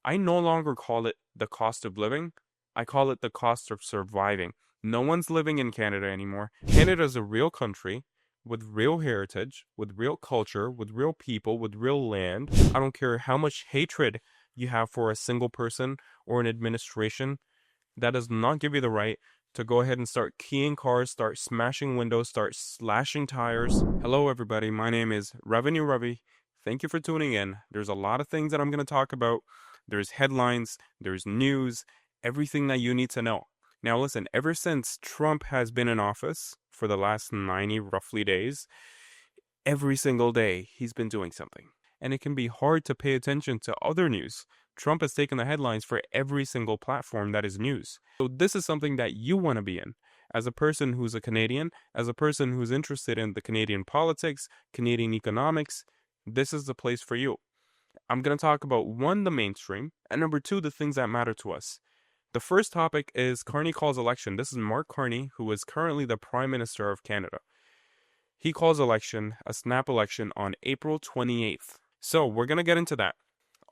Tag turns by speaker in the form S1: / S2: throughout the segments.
S1: I no longer call it the cost of living. I call it the cost of surviving. No one's living in Canada anymore. Canada is a real country with real heritage, with real culture, with real people, with real land. I don't care how much hatred you have for a single person or an administration. That does not give you the right to go ahead and start keying cars, start smashing windows, start slashing tires. Hello, everybody. My name is Revenue Ravi. Thank you for tuning in. There's a lot of things that I'm going to talk about. There's headlines, there's news, everything that you need to know. Now, listen, ever since Trump has been in office for the last 90 roughly days, every single day he's been doing something. And it can be hard to pay attention to other news. Trump has taken the headlines for every single platform that is news. So this is something that you want to be in. As a person who's a Canadian, as a person who's interested in the Canadian politics, Canadian economics, this is the place for you. I'm going to talk about one, the mainstream, and number two, the things that matter to us. The first topic is Carney calls election. This is Mark Carney, who is currently the Prime Minister of Canada. He calls election, a snap election, on April 28th. So we're going to get into that.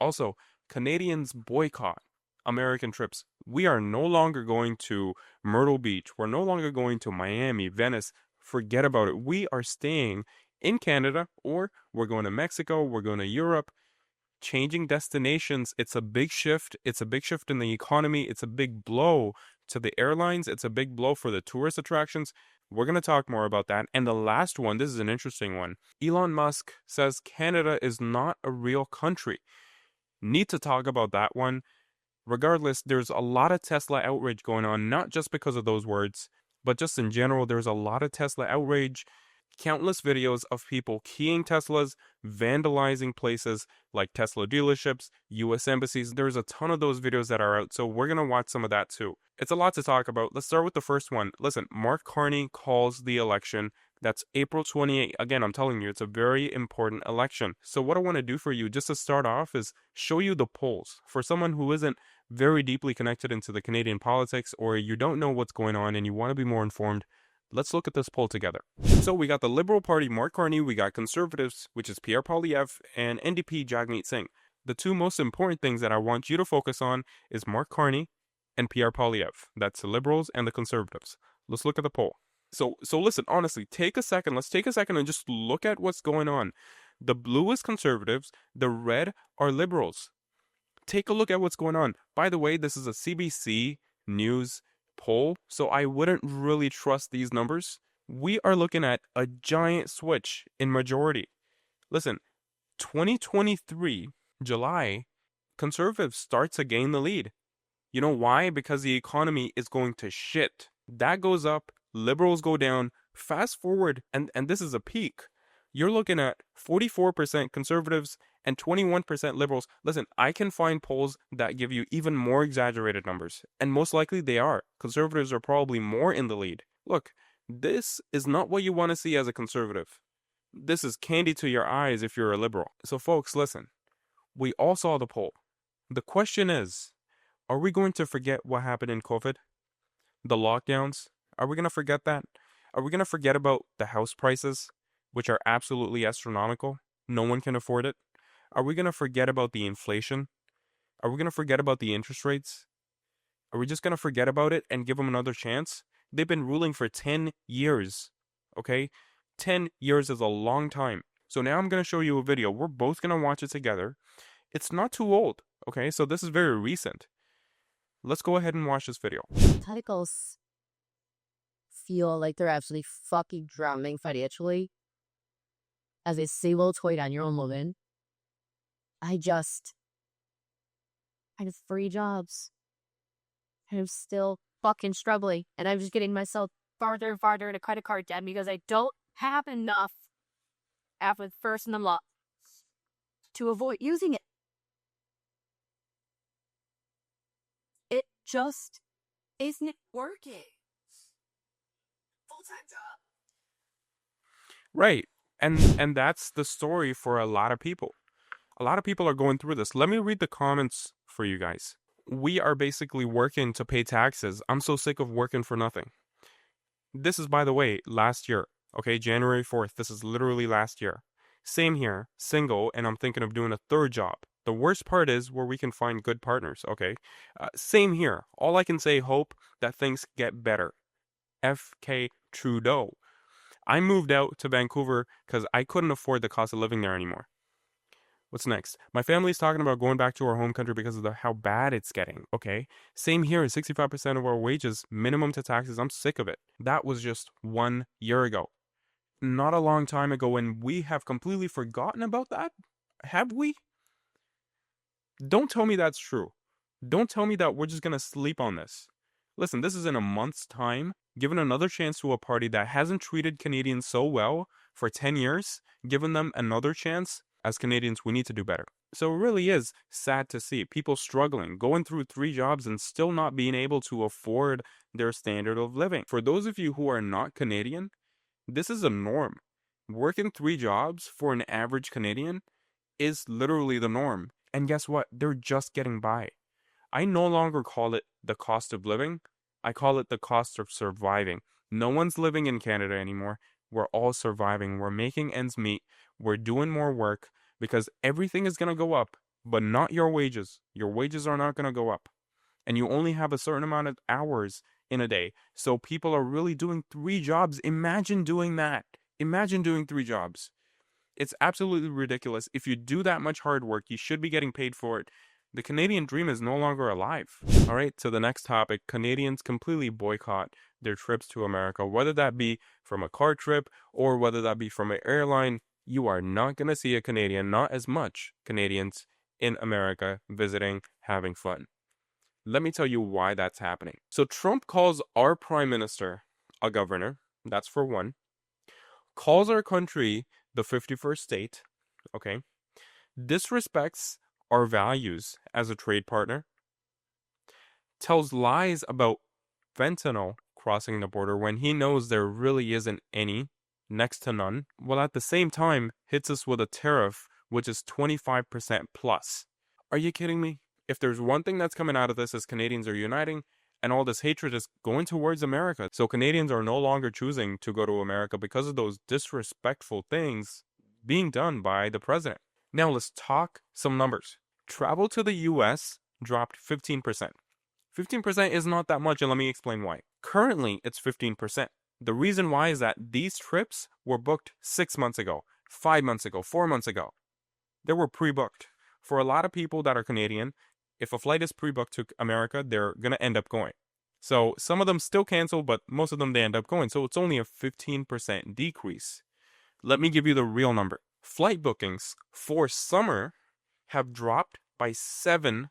S1: Also, Canadians boycott American trips. We are no longer going to Myrtle Beach. We're no longer going to Miami, Venice. Forget about it. We are staying in Canada, or we're going to Mexico, we're going to Europe. Changing destinations, it's a big shift. It's a big shift in the economy. It's a big blow to the airlines. It's a big blow for the tourist attractions. We're going to talk more about that. And the last one, this is an interesting one. Elon Musk says Canada is not a real country. Need to talk about that one. Regardless, there's a lot of Tesla outrage going on, not just because of those words, but just in general, there's a lot of Tesla outrage. Countless videos of people keying Teslas, vandalizing places like Tesla dealerships, US embassies. There's a ton of those videos that are out, so we're going to watch some of that too. It's a lot to talk about. Let's start with the first one. Listen, Mark Carney calls the election. That's April 28th. Again, I'm telling you, it's a very important election. So what I want to do for you, just to start off, is show you the polls. For someone who isn't very deeply connected into the Canadian politics, or you don't know what's going on and you want to be more informed, let's look at this poll together. So we got the Liberal Party, Mark Carney, we got Conservatives, which is Pierre Poilievre, and NDP, Jagmeet Singh. The two most important things that I want you to focus on is Mark Carney and Pierre Poilievre. That's the Liberals and the Conservatives. Let's look at the poll. So listen, honestly, take a second. Let's take a second and just look at what's going on. The blue is Conservatives, the red are Liberals. Take a look at what's going on. By the way, this is a CBC News poll, so I wouldn't really trust these numbers. We are looking at a giant switch in majority. Listen, 2023, July, Conservatives start to gain the lead. You know why? Because the economy is going to shit. That goes up, Liberals go down. Fast forward, and this is a peak. You're looking at 44% Conservatives and 21% Liberals. Listen, I can find polls that give you even more exaggerated numbers, and most likely they are. Conservatives are probably more in the lead. Look, this is not what you want to see as a conservative. This is candy to your eyes if you're a liberal. So folks, listen, we all saw the poll. The question is, are we going to forget what happened in COVID? The lockdowns? Are we going to forget that? Are we going to forget about the house prices, which are absolutely astronomical? No one can afford it. Are we going to forget about the inflation? Are we going to forget about the interest rates? Are we just going to forget about it and give them another chance? They've been ruling for 10 years, okay? 10 years is a long time. So now I'm going to show you a video. We're both going to watch it together. It's not too old, okay? So this is very recent. Let's go ahead and watch this video.
S2: Titles feel like they're absolutely fucking drowning financially as a single 29-year-old woman. I have 3 jobs. And I'm still fucking struggling. And I'm just getting myself farther and farther into credit card debt because I don't have enough after the first in the lot to avoid using it. It just isn't working. Full-time job.
S1: Right. And that's the story for a lot of people. A lot of people are going through this. Let me read the comments for you guys. We are basically working to pay taxes. I'm so sick of working for nothing. This is, by the way, last year. Okay, January 4th. This is literally last year. Same here, single, and I'm thinking of doing a 3rd job. The worst part is where we can find good partners, okay? Same here. All I can say, hope that things get better. FK Trudeau. I moved out to Vancouver because I couldn't afford the cost of living there anymore. What's next? My family's talking about going back to our home country because of how bad it's getting, okay? Same here, 65% of our wages, minimum to taxes. I'm sick of it. That was just 1 year ago. Not a long time ago, and we have completely forgotten about that? Have we? Don't tell me that's true. Don't tell me that we're just gonna sleep on this. Listen, this is in a month's time. Giving another chance to a party that hasn't treated Canadians so well for 10 years, giving them another chance. As Canadians, we need to do better. So it really is sad to see people struggling, going through 3 jobs and still not being able to afford their standard of living. For those of you who are not Canadian, this is a norm. Working 3 jobs for an average Canadian is literally the norm. And guess what? They're just getting by. I no longer call it the cost of living. I call it the cost of surviving. No one's living in Canada anymore. We're all surviving. We're making ends meet. We're doing more work because everything is going to go up, but not your wages. Your wages are not going to go up. And you only have a certain amount of hours in a day. So people are really doing 3 jobs. Imagine doing that. Imagine doing 3 jobs. It's absolutely ridiculous. If you do that much hard work, you should be getting paid for it. The Canadian dream is no longer alive. All right, to the next topic. Canadians completely boycott their trips to America, whether that be from a car trip or whether that be from an airline. You are not going to see a Canadian, not as much Canadians in America visiting, having fun. Let me tell you why that's happening. So Trump calls our prime minister a governor. That's for one. Calls our country the 51st state. Okay. Disrespects our values as a trade partner. Tells lies about fentanyl crossing the border when he knows there really isn't any, next to none, while at the same time hits us with a tariff which is 25% plus. Are you kidding me? If there's one thing that's coming out of this is Canadians are uniting and all this hatred is going towards America. So Canadians are no longer choosing to go to America because of those disrespectful things being done by the president. Now let's talk some numbers. Travel to the US dropped 15%. 15% is not that much, and let me explain why. Currently, it's 15%. The reason why is that these trips were booked 6 months ago, 5 months ago, 4 months ago. They were pre-booked. For a lot of people that are Canadian, if a flight is pre-booked to America, they're going to end up going. So some of them still cancel, but most of them, they end up going. So it's only a 15% decrease. Let me give you the real number. Flight bookings for summer have dropped by 7-0.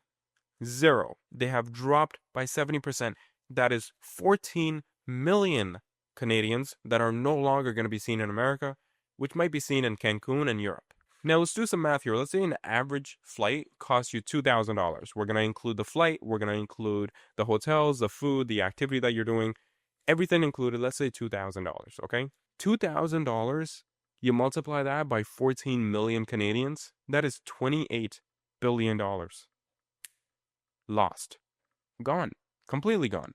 S1: They have dropped by 70%. That is 14 million Canadians that are no longer going to be seen in America, which might be seen in Cancun and Europe. Now let's do some math here. Let's say an average flight costs you $2,000. We're going to include the flight. We're going to include the hotels, the food, the activity that you're doing. Everything included, let's say $2,000, okay? $2,000, you multiply that by 14 million Canadians, that is $28 billion. Lost. Gone. Completely gone.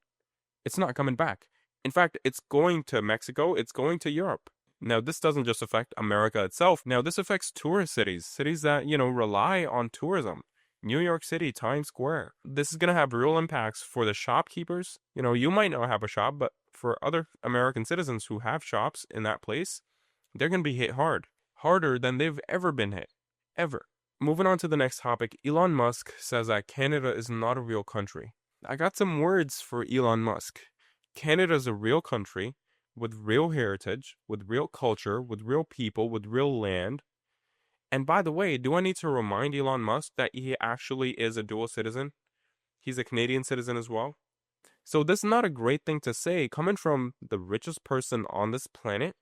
S1: It's not coming back. In fact, it's going to Mexico. It's going to Europe. Now, this doesn't just affect America itself. Now, this affects tourist cities that, rely on tourism. New York City, Times Square. This is going to have real impacts for the shopkeepers. You might not have a shop, but for other American citizens who have shops in that place, they're going to be hit hard. Harder than they've ever been hit. Ever. Moving on to the next topic, Elon Musk says that Canada is not a real country. I got some words for Elon Musk. Canada is a real country with real heritage, with real culture, with real people, with real land. And by the way, do I need to remind Elon Musk that he actually is a dual citizen? He's a Canadian citizen as well. So this is not a great thing to say coming from the richest person on this planet.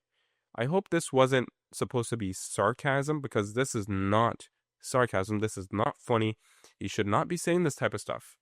S1: I hope this wasn't supposed to be sarcasm, because this is not sarcasm. This is not funny. He should not be saying this type of stuff.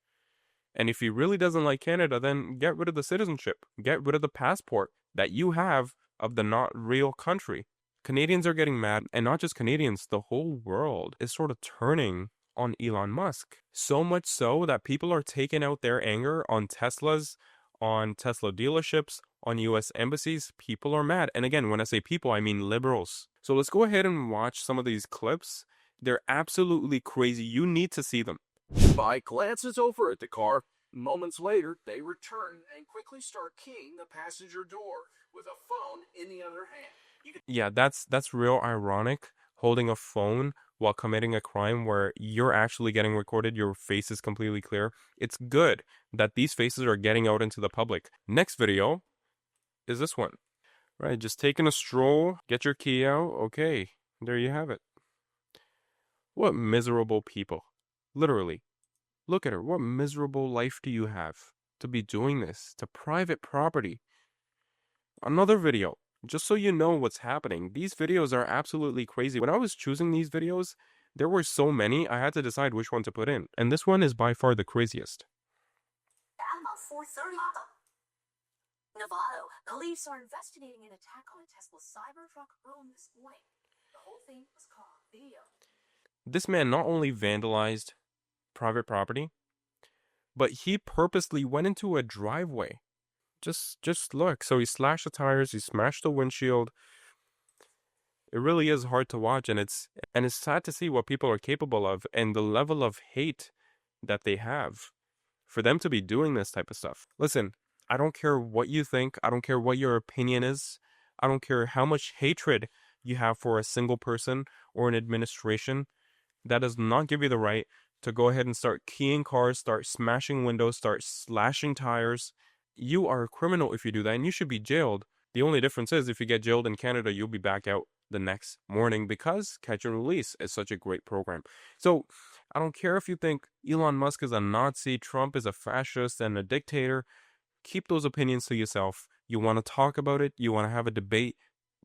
S1: And if he really doesn't like Canada, then get rid of the citizenship. Get rid of the passport that you have of the not real country. Canadians are getting mad, and not just Canadians, the whole world is sort of turning on Elon Musk. So much so that people are taking out their anger on Teslas, on Tesla dealerships, on US embassies. People are mad. And again, when I say people, I mean liberals. So let's go ahead and watch some of these clips They're absolutely crazy. You need to see them.
S3: Spy glances over at the car. Moments later, they return and quickly start keying the passenger door with a phone in the other hand.
S1: Yeah, that's real ironic, holding a phone while committing a crime where you're actually getting recorded, your face is completely clear. It's good that these faces are getting out into the public. Next video is this one. Right, just taking a stroll, get your key out. Okay, there you have it. What miserable people. Literally. Look at her. What miserable life do you have to be doing this to private property? Another video. Just so you know what's happening, these videos are absolutely crazy. When I was choosing these videos, there were so many, I had to decide which one to put in. And this one is by far the craziest.
S4: About 4:30. Nevada. Police are investigating an attack on a Tesla Cybertruck early this morning. The whole thing was caught on video.
S1: This man not only vandalized private property, but he purposely went into a driveway. Just look. So he slashed the tires, he smashed the windshield. It really is hard to watch, and it's sad to see what people are capable of and the level of hate that they have for them to be doing this type of stuff. Listen, I don't care what you think. I don't care what your opinion is. I don't care how much hatred you have for a single person or an administration. That does not give you the right to go ahead and start keying cars, start smashing windows, start slashing tires. You are a criminal if you do that, and you should be jailed. The only difference is if you get jailed in Canada, you'll be back out the next morning because Catch and Release is such a great program. So I don't care if you think Elon Musk is a Nazi, Trump is a fascist and a dictator. Keep those opinions to yourself. You want to talk about it, you want to have a debate,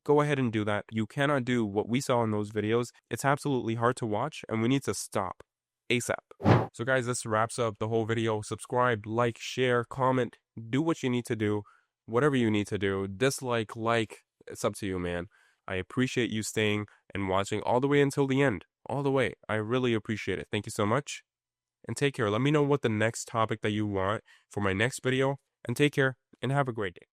S1: go ahead and do that. You cannot do what we saw in those videos. It's absolutely hard to watch, and we need to stop ASAP. So guys, this wraps up the whole video. Subscribe, like, share, comment, do what you need to do, whatever you need to do. Dislike, like, it's up to you, man. I appreciate you staying and watching all the way until the end. All the way. I really appreciate it. Thank you so much. And take care. Let me know what the next topic that you want for my next video. And take care and have a great day.